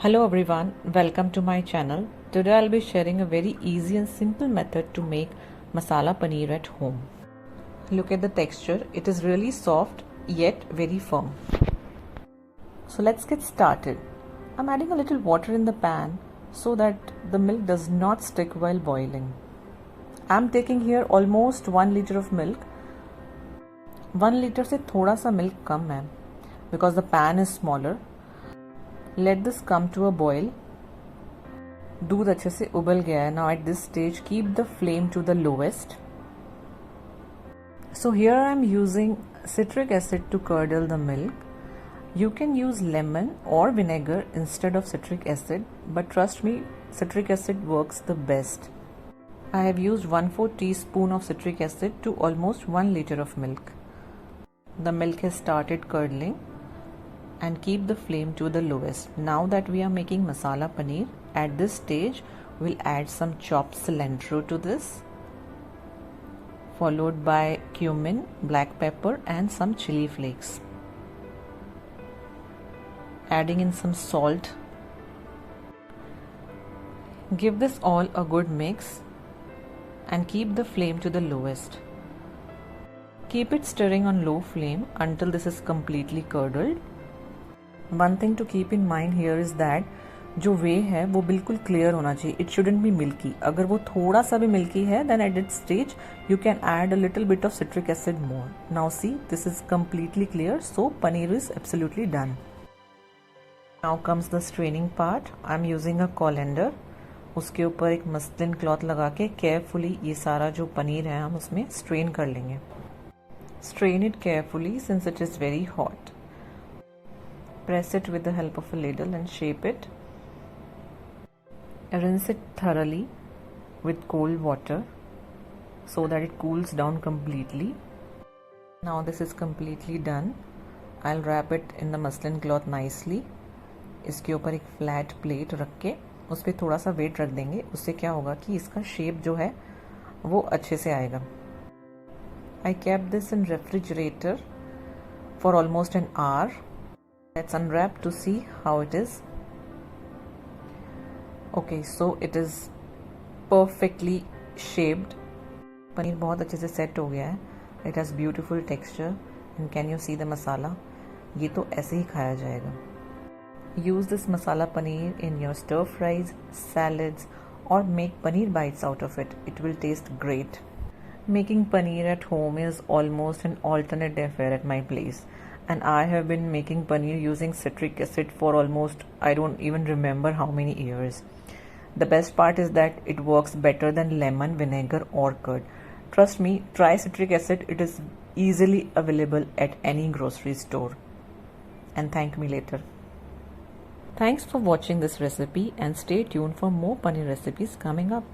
Hello everyone, welcome to my channel. Today I'll be sharing a very easy and simple method to make masala paneer at home. Look at the texture, it is really soft yet very firm. So let's get started. I'm adding a little water in the pan so that the milk does not stick while boiling. I'm taking here almost 1 liter of milk. 1 liter से थोड़ा सा milk कम है because the pan is smaller. Let this come to a boil. दूध अच्छे से उबल गया है. Now at this stage keep the flame to the lowest. So here I am using citric acid to curdle the milk. You can use lemon or vinegar instead of citric acid, but trust me, citric acid works the best. I have used 1/4 teaspoon of citric acid to almost 1 liter of milk. The milk has started curdling. And keep the flame to the lowest. Now that we are making masala paneer, at this stage we'll add some chopped cilantro to this, followed by cumin, black pepper and some chili flakes. Adding in some salt. Give this all a good mix and keep the flame to the lowest. Keep it stirring on low flame until this is completely curdled. One thing to keep in mind here is that जो वे है वो बिल्कुल clear होना चाहिए. It shouldn't be milky. अगर वो थोड़ा सा भी milky है, then at that stage you can add a little bit of citric acid more. Now see, this is completely clear, so paneer is absolutely done. Now comes the straining part. I'm using a colander. उसके ऊपर एक muslin cloth लगा के carefully ये सारा जो पनीर है हम उसमें स्ट्रेन कर लेंगे. Strain it carefully since it is very hot. Press it with the help of a ladle and shape it. Rinse it thoroughly with cold water so that it cools down completely. Now this is completely done. I'll wrap it in the muslin cloth nicely. इसके ऊपर एक flat plate रख के उस पर थोड़ा सा weight रख देंगे. उससे क्या होगा कि इसका shape जो है वो अच्छे से आएगा. I kept this in refrigerator for almost an hour. Let's unwrap to see how it is. Okay, so it is perfectly shaped. Paneer बहुत अच्छे से सेट हो गया है. It has beautiful texture and can you see the masala? ये तो ऐसे ही खाया जाएगा. Use this masala paneer in your stir fries, salads or make paneer bites out of it. It will taste great. Making paneer at home is almost an alternate affair at my place. And I have been making paneer using citric acid for almost, I don't even remember how many years. The best part is that it works better than lemon, vinegar or curd. Trust me, try citric acid. It is easily available at any grocery store. And thank me later. Thanks for watching this recipe and stay tuned for more paneer recipes coming up.